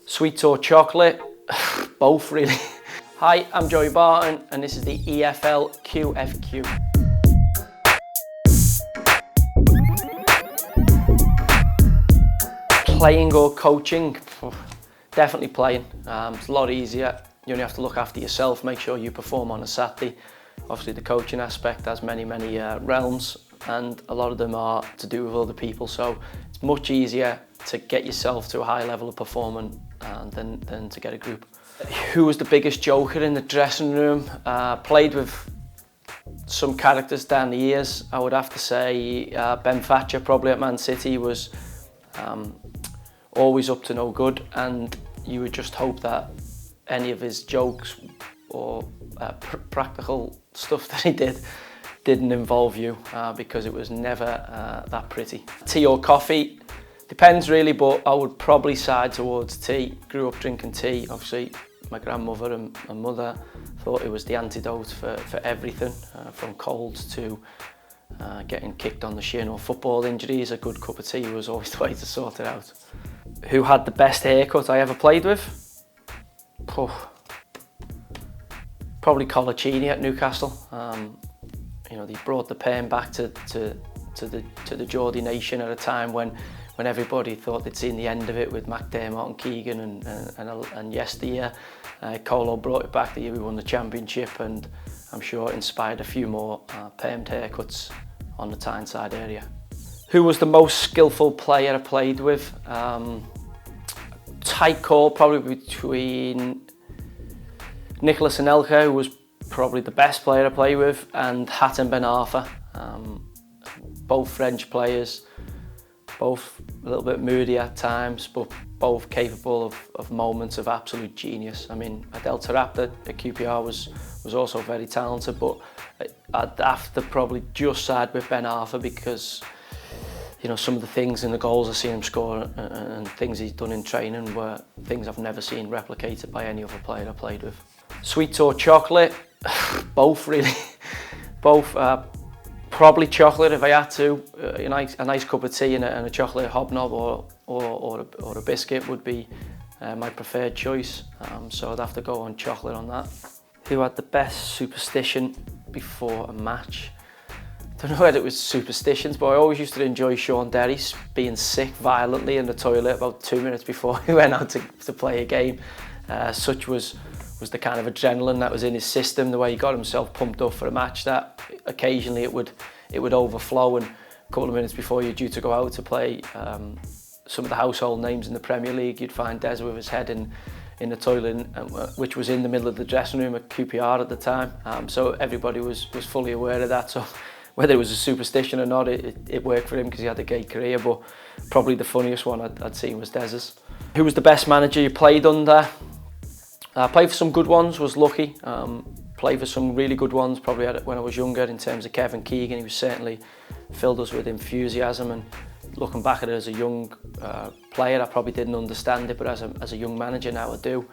Sweets or chocolate? Both really. Hi, I'm Joey Barton and this is the EFL QFQ. Playing or coaching? Definitely playing. It's a lot easier. You only have to look after yourself, make sure you perform on a Saturday. Obviously the coaching aspect has many realms, and a lot of them are to do with other people, so it's much easier to get yourself to a high level of performance than to get a group. Who was the biggest joker in the dressing room? Played with some characters down the years. I would have to say Ben Thatcher, probably at Man City, was always up to no good, and you would just hope that any of his jokes or practical stuff that he didn't involve you, because it was never that pretty. Tea or coffee? Depends really, but I would probably side towards tea. Grew up drinking tea. Obviously my grandmother and my mother thought it was the antidote for everything, from colds to getting kicked on the shin or football injuries. A good cup of tea was always the way to sort it out. Who had the best haircut I ever played with? Probably Colaccini at Newcastle. You know, they brought the perm back to the Geordie nation at a time when everybody thought they'd seen the end of it with McDermott and Keegan and yesteryear. Colo brought it back the year we won the championship, and I'm sure it inspired a few more permed haircuts on the Tyneside area. Who was the most skillful player I played with? Tight call probably between Nicholas Anelka, who was probably the best player I played with, and Hatem Ben Arfa. Both French players, both a little bit moody at times, but both capable of moments of absolute genius. I mean, Adel Tarapta at QPR was also very talented, but I'd have to probably just side with Ben Arfa because, you know, some of the things in the goals I've seen him score and things he's done in training were things I've never seen replicated by any other player I played with. Sweets or chocolate? Both really. Both. Probably chocolate if I had to. A nice cup of tea and a chocolate hobnob or a biscuit would be my preferred choice. So I'd have to go on chocolate on that. Who had the best superstition before a match? I don't know whether it was superstitions, but I always used to enjoy Sean Derry being sick violently in the toilet about 2 minutes before he went out to play a game. Such was the kind of adrenaline that was in his system, the way he got himself pumped up for a match, that occasionally it would overflow, and a couple of minutes before you're due to go out to play some of the household names in the Premier League, you'd find Des with his head in the toilet, which was in the middle of the dressing room at QPR at the time. So everybody was fully aware of that. So whether it was a superstition or not, it worked for him because he had a great career, but probably the funniest one I'd seen was Des's. Who was the best manager you played under? Played for some good ones, was lucky. Played for some really good ones, probably when I was younger, in terms of Kevin Keegan. He was certainly filled us with enthusiasm, and looking back at it as a young player, I probably didn't understand it, but as a young manager now I do.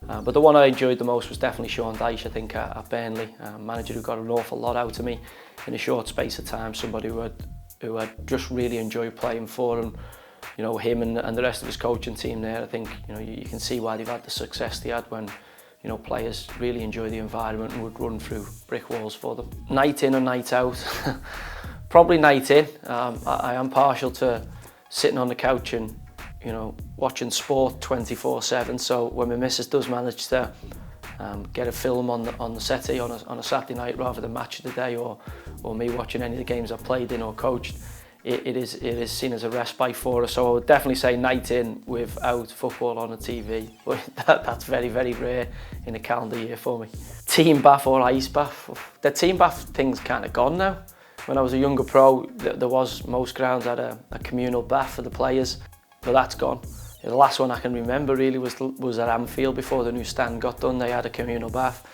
But the one I enjoyed the most was definitely Sean Dyche, I think, at Burnley. A manager who got an awful lot out of me in a short space of time, somebody who I'd just really enjoyed playing for, and you know, him and the rest of his coaching team there, I think, you know, you can see why they've had the success they had when, you know, players really enjoy the environment and would run through brick walls for them. Night in or night out? Probably night in. I am partial to sitting on the couch and, you know, watching sport 24/7. So when my missus does manage to get a film on the settee on a Saturday night rather than match of the day, or me watching any of the games I've played in or coached, it is seen as a respite for us. So I would definitely say night in without football on the TV, but that's very rare in a calendar year for me. Team bath or ice bath? The team bath thing's kind of gone now. When I was a younger pro, most grounds had a communal bath for the players, but that's gone. The last one I can remember really was at Anfield before the new stand got done. They had a communal bath,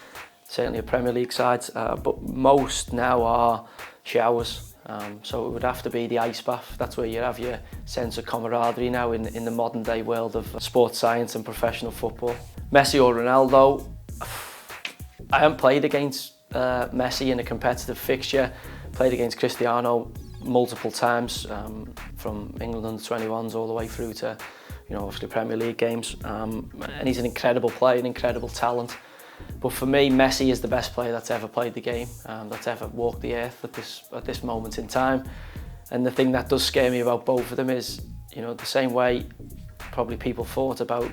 certainly a Premier League side, but most now are showers. So it would have to be the ice bath. That's where you have your sense of camaraderie now in the modern day world of sports science and professional football. Messi or Ronaldo? I haven't played against Messi in a competitive fixture. Played against Cristiano multiple times, from England under 21s all the way through to obviously Premier League games, and he's an incredible player, an incredible talent. But for me, Messi is the best player that's ever played the game, that's ever walked the earth at this moment in time. And the thing that does scare me about both of them is, the same way probably people thought about,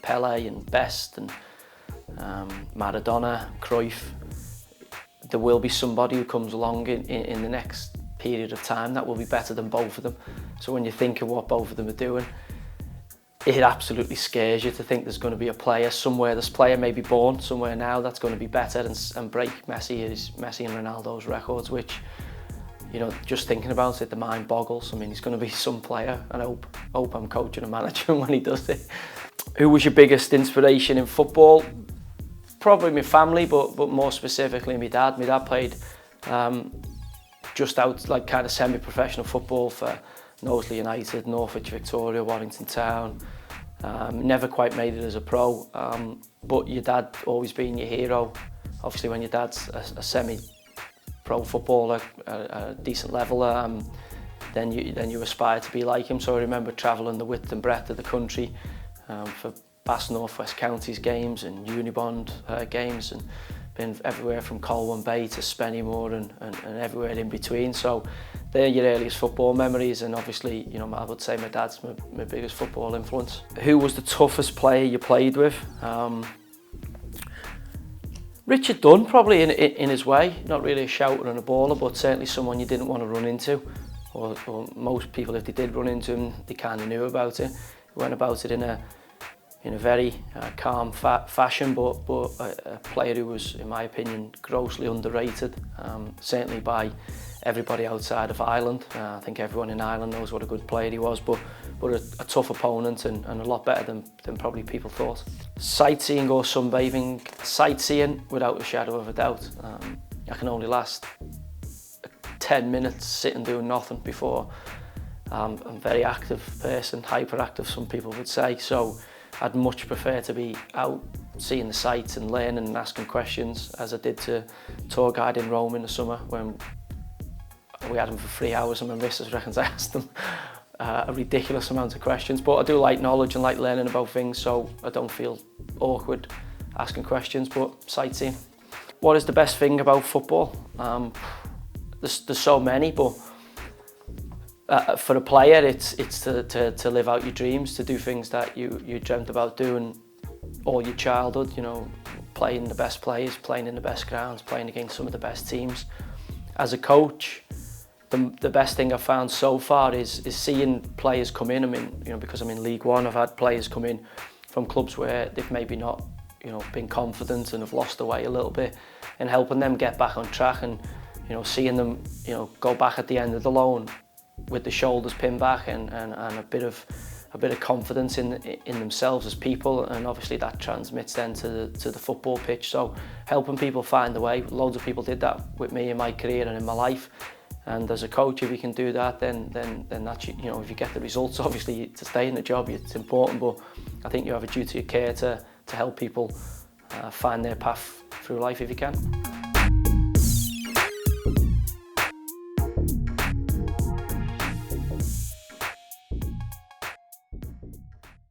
Pele and Best and Maradona, Cruyff, there will be somebody who comes along in the next period of time that will be better than both of them. So when you think of what both of them are doing, it absolutely scares you to think there's going to be a player somewhere. This player may be born somewhere now that's going to be better and break Messi and Ronaldo's records, which, just thinking about it, the mind boggles. I mean, he's going to be some player, and I hope I'm coaching and managing when he does it. Who was your biggest inspiration in football? Probably my family, but more specifically my dad. My dad played just out, like, kind of semi-professional football for Knowsley United, Norwich Victoria, Warrington Town. Never quite made it as a pro, but your dad always being your hero. Obviously, when your dad's a semi-pro footballer, a decent level, then you aspire to be like him. So I remember travelling the width and breadth of the country for Bass North West Counties games and Unibond games, and been everywhere from Colwyn Bay to Spennymoor and everywhere in between. So they're your earliest football memories, and obviously, I would say my dad's my biggest football influence. Who was the toughest player you played with? Richard Dunn, probably in his way. Not really a shouter and a baller, but certainly someone you didn't want to run into, or most people, if they did run into him, they kind of knew about it. He went about it in a very calm fashion, but a player who was, in my opinion, grossly underrated, certainly by everybody outside of Ireland. I think everyone in Ireland knows what a good player he was, but a tough opponent and a lot better than probably people thought. Sightseeing or sunbathing? Sightseeing, without a shadow of a doubt. I can only last 10 minutes sitting doing nothing before. I'm a very active person, hyperactive some people would say, so I'd much prefer to be out seeing the sights and learning and asking questions, as I did to tour guide in Rome in the summer when we had him for 3 hours, and my missus reckons I asked them a ridiculous amount of questions. But I do like knowledge and like learning about things, so I don't feel awkward asking questions. But sightseeing. What is the best thing about football? There's so many, but for a player, it's to live out your dreams, to do things that you dreamt about doing all your childhood. Playing the best players, playing in the best grounds, playing against some of the best teams. As a coach, the best thing I've found so far is seeing players come in. I mean, because I'm in League One, I've had players come in from clubs where they've maybe not, been confident and have lost their way a little bit, and helping them get back on track, and seeing them, go back at the end of the loan with the shoulders pinned back and a bit of confidence in themselves as people, and obviously that transmits then to the football pitch. So helping people find the way. Loads of people did that with me in my career and in my life. And as a coach, if you can do that, then that's, if you get the results, obviously to stay in the job, it's important. But I think you have a duty of care to help people find their path through life if you can.